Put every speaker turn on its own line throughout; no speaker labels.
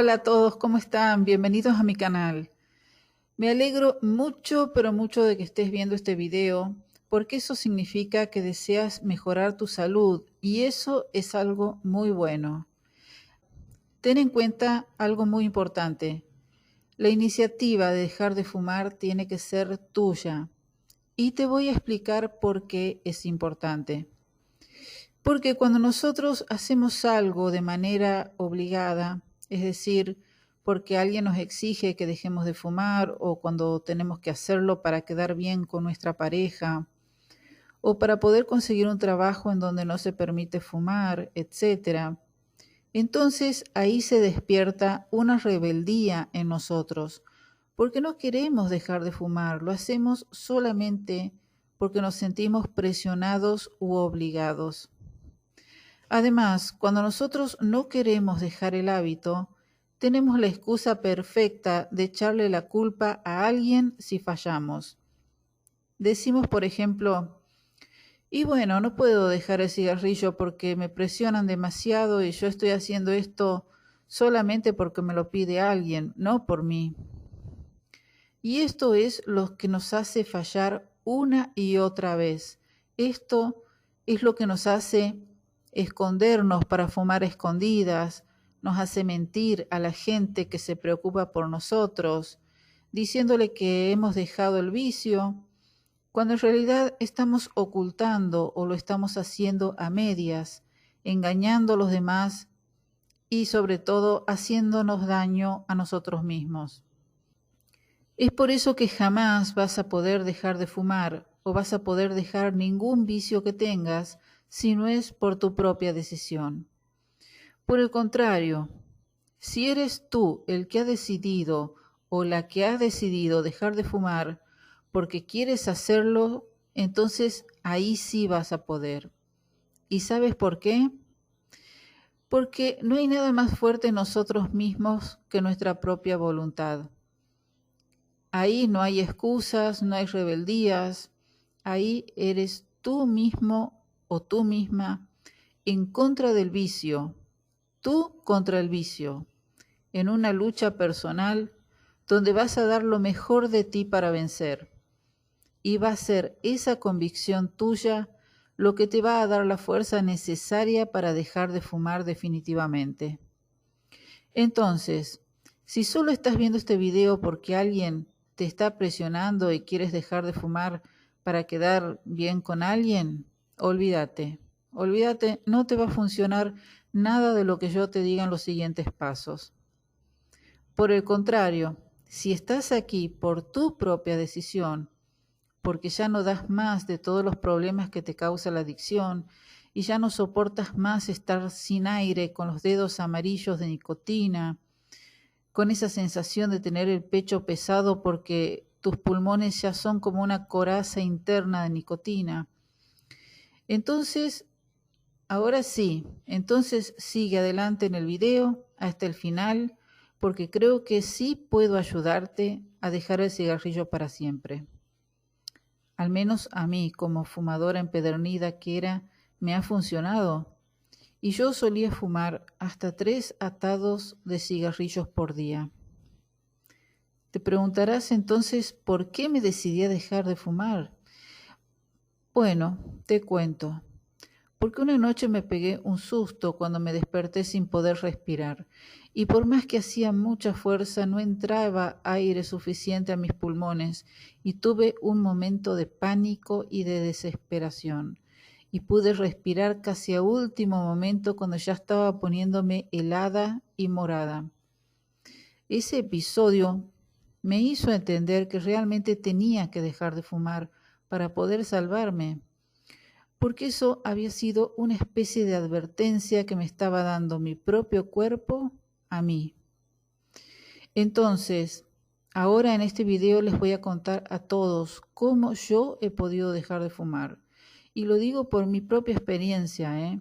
Hola a todos, ¿cómo están? Bienvenidos a mi canal. Me alegro mucho, pero mucho de que estés viendo este video, porque eso significa que deseas mejorar tu salud y eso es algo muy bueno. Ten en cuenta algo muy importante. La iniciativa de dejar de fumar tiene que ser tuya y te voy a explicar por qué es importante. Porque cuando nosotros hacemos algo de manera obligada, es decir, porque alguien nos exige que dejemos de fumar o cuando tenemos que hacerlo para quedar bien con nuestra pareja o para poder conseguir un trabajo en donde no se permite fumar, etcétera, entonces ahí se despierta una rebeldía en nosotros, porque no queremos dejar de fumar, lo hacemos solamente porque nos sentimos presionados u obligados. Además, cuando nosotros no queremos dejar el hábito, tenemos la excusa perfecta de echarle la culpa a alguien si fallamos. Decimos, por ejemplo, y bueno, no puedo dejar el cigarrillo porque me presionan demasiado y yo estoy haciendo esto solamente porque me lo pide alguien, no por mí. Y esto es lo que nos hace fallar una y otra vez. Esto es lo que nos hace escondernos para fumar a escondidas, nos hace mentir a la gente que se preocupa por nosotros, diciéndole que hemos dejado el vicio, cuando en realidad estamos ocultando o lo estamos haciendo a medias, engañando a los demás y sobre todo haciéndonos daño a nosotros mismos. Es por eso que jamás vas a poder dejar de fumar o vas a poder dejar ningún vicio que tengas si no es por tu propia decisión. Por el contrario, si eres tú el que ha decidido o la que ha decidido dejar de fumar porque quieres hacerlo, entonces ahí sí vas a poder. ¿Y sabes por qué? Porque no hay nada más fuerte en nosotros mismos que nuestra propia voluntad. Ahí no hay excusas, no hay rebeldías, ahí eres tú mismo o tú misma en contra del vicio, tú contra el vicio, en una lucha personal donde vas a dar lo mejor de ti para vencer. Y va a ser esa convicción tuya lo que te va a dar la fuerza necesaria para dejar de fumar definitivamente. Entonces, si solo estás viendo este video porque alguien te está presionando y quieres dejar de fumar para quedar bien con alguien, olvídate, olvídate, no te va a funcionar nada de lo que yo te diga en los siguientes pasos. Por el contrario, si estás aquí por tu propia decisión, porque ya no das más de todos los problemas que te causa la adicción y ya no soportas más estar sin aire con los dedos amarillos de nicotina, con esa sensación de tener el pecho pesado porque tus pulmones ya son como una coraza interna de nicotina. Entonces, ahora sí, entonces sigue adelante en el video hasta el final, porque creo que sí puedo ayudarte a dejar el cigarrillo para siempre. Al menos a mí, como fumadora empedernida que era, me ha funcionado. Y yo solía fumar hasta 3 atados de cigarrillos por día. Te preguntarás entonces por qué me decidí a dejar de fumar. Bueno, te cuento. Porque una noche me pegué un susto cuando me desperté sin poder respirar, y por más que hacía mucha fuerza no entraba aire suficiente a mis pulmones, y tuve un momento de pánico y de desesperación, y pude respirar casi a último momento cuando ya estaba poniéndome helada y morada. Ese episodio me hizo entender que realmente tenía que dejar de fumar para poder salvarme, porque eso había sido una especie de advertencia que me estaba dando mi propio cuerpo a mí. Entonces, ahora en este video les voy a contar a todos cómo yo he podido dejar de fumar. Y lo digo por mi propia experiencia,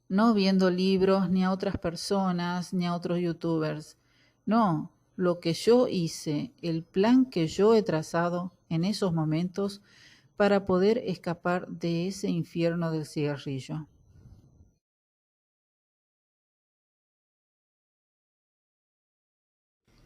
no viendo libros, ni a otras personas, ni a otros youtubers. No, lo que yo hice, el plan que yo he trazado en esos momentos para poder escapar de ese infierno del cigarrillo.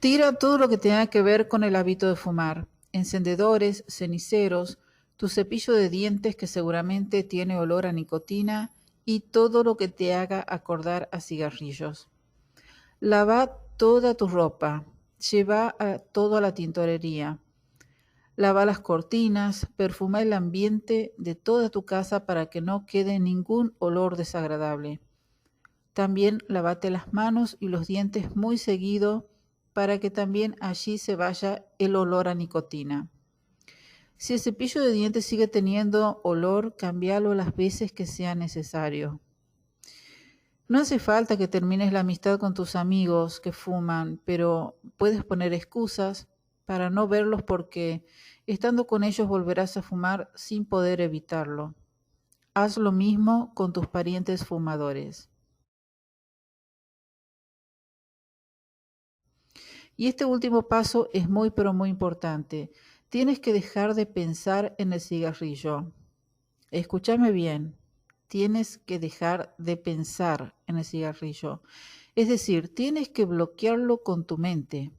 Tira todo lo que tenga que ver con el hábito de fumar. Encendedores, ceniceros, tu cepillo de dientes que seguramente tiene olor a nicotina y todo lo que te haga acordar a cigarrillos. Lava toda tu ropa. Lleva todo a la tintorería. Lava las cortinas, perfuma el ambiente de toda tu casa para que no quede ningún olor desagradable. También lávate las manos y los dientes muy seguido para que también allí se vaya el olor a nicotina. Si el cepillo de dientes sigue teniendo olor, cámbialo las veces que sea necesario. No hace falta que termines la amistad con tus amigos que fuman, pero puedes poner excusas para no verlos porque estando con ellos volverás a fumar sin poder evitarlo. Haz lo mismo con tus parientes fumadores. Y este último paso es muy pero muy importante. Tienes que dejar de pensar en el cigarrillo. Escúchame bien, tienes que dejar de pensar en el cigarrillo. Es decir, tienes que bloquearlo con tu mente.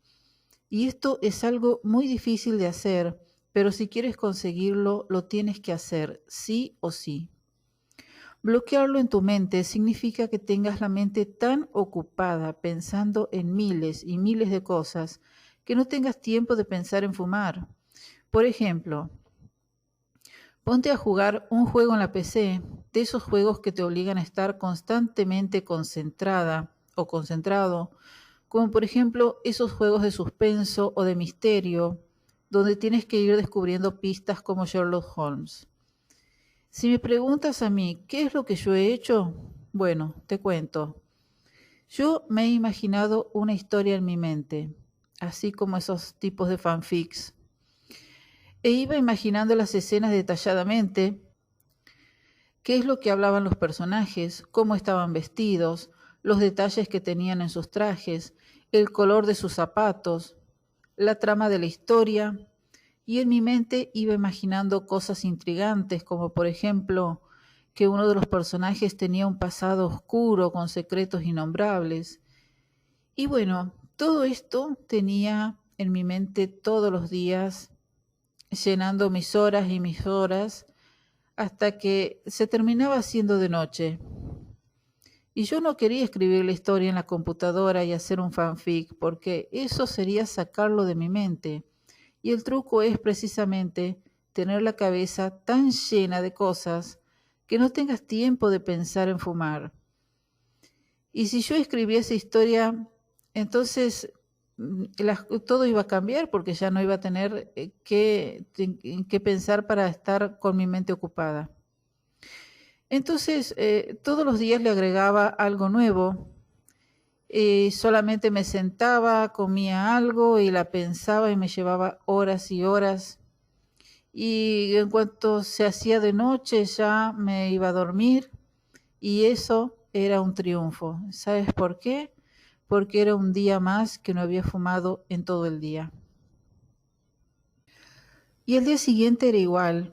Y esto es algo muy difícil de hacer, pero si quieres conseguirlo, lo tienes que hacer, sí o sí. Bloquearlo en tu mente significa que tengas la mente tan ocupada pensando en miles y miles de cosas que no tengas tiempo de pensar en fumar. Por ejemplo, ponte a jugar un juego en la PC, de esos juegos que te obligan a estar constantemente concentrada o concentrado, como por ejemplo esos juegos de suspenso o de misterio, donde tienes que ir descubriendo pistas como Sherlock Holmes. Si me preguntas a mí qué es lo que yo he hecho, bueno, te cuento. Yo me he imaginado una historia en mi mente, así como esos tipos de fanfics, e iba imaginando las escenas detalladamente, qué es lo que hablaban los personajes, cómo estaban vestidos, los detalles que tenían en sus trajes, el color de sus zapatos, la trama de la historia, y en mi mente iba imaginando cosas intrigantes, como por ejemplo que uno de los personajes tenía un pasado oscuro con secretos innombrables. Y bueno, todo esto tenía en mi mente todos los días, llenando mis horas y mis horas, hasta que se terminaba haciendo de noche. Y yo no quería escribir la historia en la computadora y hacer un fanfic, porque eso sería sacarlo de mi mente. Y el truco es precisamente tener la cabeza tan llena de cosas que no tengas tiempo de pensar en fumar. Y si yo escribía esa historia, entonces todo iba a cambiar porque ya no iba a tener que pensar para estar con mi mente ocupada. Entonces, todos los días le agregaba algo nuevo. Solamente me sentaba, comía algo y la pensaba y me llevaba horas y horas. Y en cuanto se hacía de noche ya me iba a dormir y eso era un triunfo. ¿Sabes por qué? Porque era un día más que no había fumado en todo el día. Y el día siguiente era igual.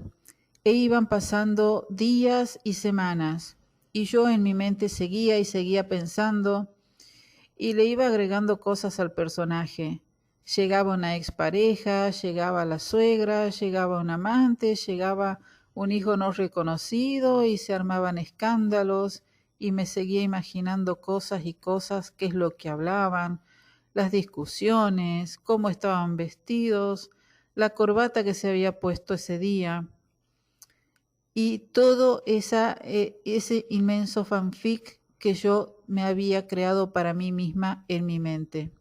E iban pasando días y semanas. Y yo en mi mente seguía y seguía pensando y le iba agregando cosas al personaje. Llegaba una expareja, llegaba la suegra, llegaba un amante, llegaba un hijo no reconocido y se armaban escándalos y me seguía imaginando cosas y cosas, qué es lo que hablaban, las discusiones, cómo estaban vestidos, la corbata que se había puesto ese día y todo ese inmenso fanfic que yo me había creado para mí misma en mi mente.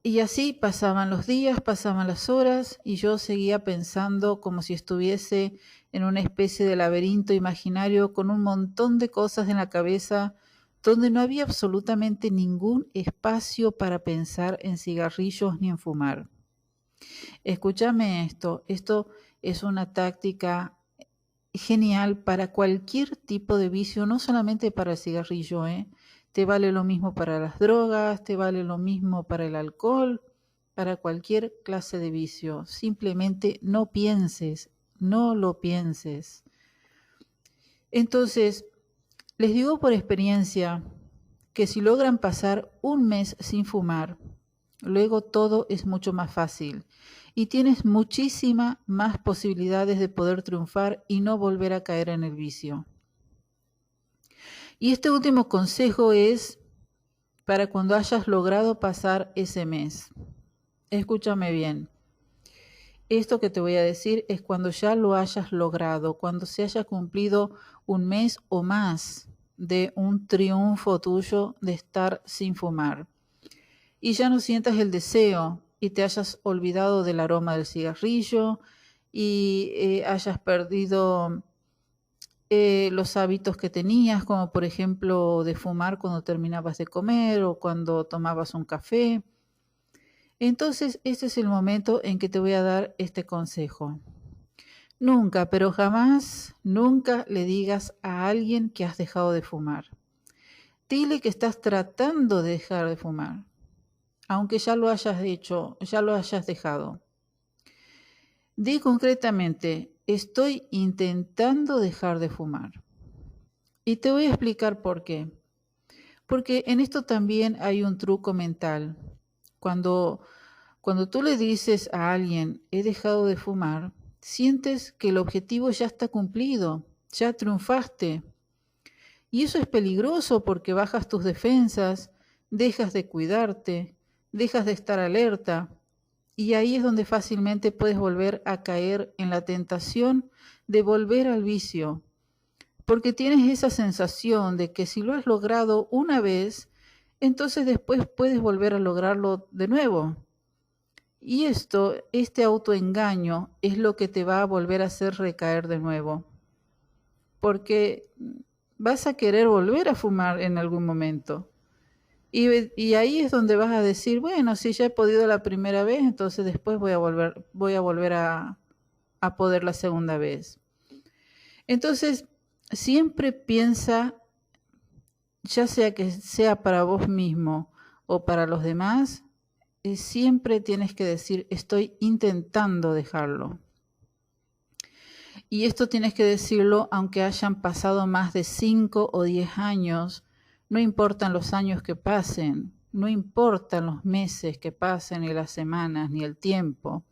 Y así pasaban los días, pasaban las horas y yo seguía pensando como si estuviese en una especie de laberinto imaginario con un montón de cosas en la cabeza donde no había absolutamente ningún espacio para pensar en cigarrillos ni en fumar. Escúchame esto es una táctica genial para cualquier tipo de vicio, no solamente para el cigarrillo, ¿eh? Te vale lo mismo para las drogas, te vale lo mismo para el alcohol, para cualquier clase de vicio. Simplemente no pienses, no lo pienses. Entonces, les digo por experiencia que si logran pasar un mes sin fumar, luego todo es mucho más fácil y tienes muchísimas más posibilidades de poder triunfar y no volver a caer en el vicio. Y este último consejo es para cuando hayas logrado pasar ese mes. Escúchame bien. Esto que te voy a decir es cuando ya lo hayas logrado, cuando se haya cumplido un mes o más de un triunfo tuyo de estar sin fumar. Y ya no sientas el deseo y te hayas olvidado del aroma del cigarrillo y hayas perdido los hábitos que tenías, como por ejemplo de fumar cuando terminabas de comer o cuando tomabas un café. Entonces, este es el momento en que te voy a dar este consejo. Nunca, pero jamás, nunca le digas a alguien que has dejado de fumar. Dile que estás tratando de dejar de fumar, aunque ya lo hayas hecho, ya lo hayas dejado. Di concretamente, estoy intentando dejar de fumar. Y te voy a explicar por qué. Porque en esto también hay un truco mental. Cuando tú le dices a alguien, he dejado de fumar, sientes que el objetivo ya está cumplido, ya triunfaste. Y eso es peligroso porque bajas tus defensas, dejas de cuidarte, dejas de estar alerta. Y ahí es donde fácilmente puedes volver a caer en la tentación de volver al vicio. Porque tienes esa sensación de que si lo has logrado una vez, entonces después puedes volver a lograrlo de nuevo. Y este autoengaño es lo que te va a volver a hacer recaer de nuevo. Porque vas a querer volver a fumar en algún momento. Y ahí es donde vas a decir, bueno, si ya he podido la primera vez, entonces después voy a volver a poder la segunda vez. Entonces, siempre piensa, ya sea que sea para vos mismo o para los demás, siempre tienes que decir, estoy intentando dejarlo. Y esto tienes que decirlo aunque hayan pasado más de 5 o 10 años, no importan los años que pasen, no importan los meses que pasen, ni las semanas, ni el tiempo.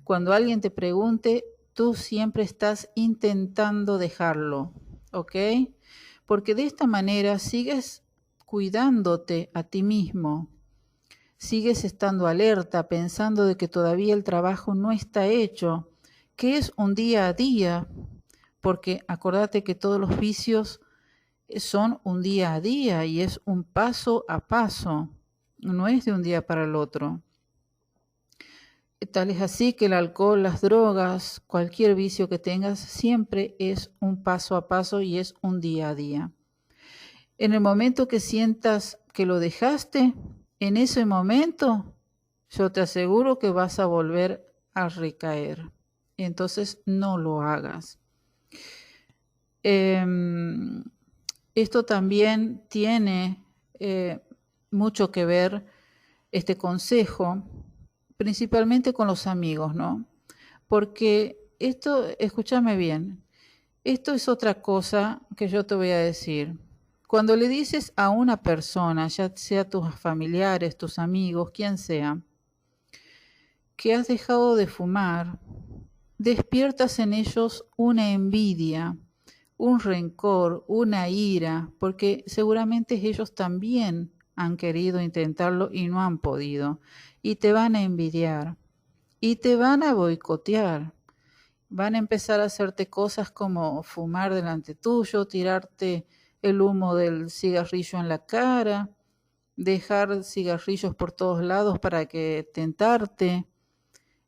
Cuando alguien te pregunte, tú siempre estás intentando dejarlo, ¿ok? Porque de esta manera sigues cuidándote a ti mismo, sigues estando alerta, pensando de que todavía el trabajo no está hecho, que es un día a día, porque acordate que todos los vicios son un día a día y es un paso a paso, no es de un día para el otro. Tal es así que el alcohol, las drogas, cualquier vicio que tengas, siempre es un paso a paso y es un día a día. En el momento que sientas que lo dejaste, en ese momento yo te aseguro que vas a volver a recaer. Entonces no lo hagas. Esto también tiene mucho que ver, este consejo, principalmente con los amigos, ¿no? Porque esto, escúchame bien, esto es otra cosa que yo te voy a decir. Cuando le dices a una persona, ya sea tus familiares, tus amigos, quien sea, que has dejado de fumar, despiertas en ellos una envidia, un rencor, una ira, porque seguramente ellos también han querido intentarlo y no han podido, y te van a envidiar, y te van a boicotear. Van a empezar a hacerte cosas como fumar delante tuyo, tirarte el humo del cigarrillo en la cara, dejar cigarrillos por todos lados para que tentarte.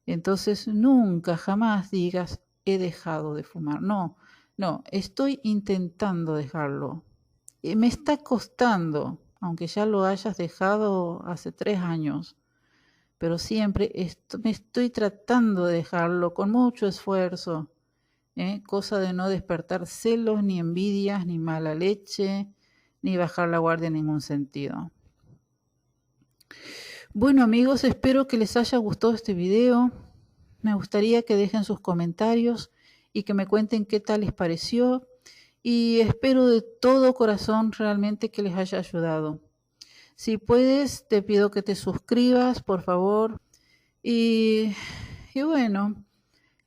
Entonces nunca, jamás digas, he dejado de fumar. No, estoy intentando dejarlo. Me está costando, aunque ya lo hayas dejado hace 3 años. Pero siempre me estoy tratando de dejarlo con mucho esfuerzo, cosa de no despertar celos, ni envidias, ni mala leche, ni bajar la guardia en ningún sentido. Bueno amigos, espero que les haya gustado este video. Me gustaría que dejen sus comentarios y que me cuenten qué tal les pareció y espero de todo corazón realmente que les haya ayudado. Si puedes, te pido que te suscribas, por favor. Y bueno,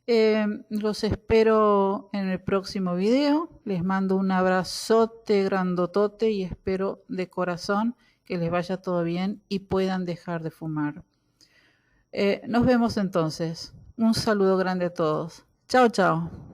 los espero en el próximo video. Les mando un abrazote grandotote y espero de corazón que les vaya todo bien y puedan dejar de fumar. Nos vemos entonces. Un saludo grande a todos. Chao, chao.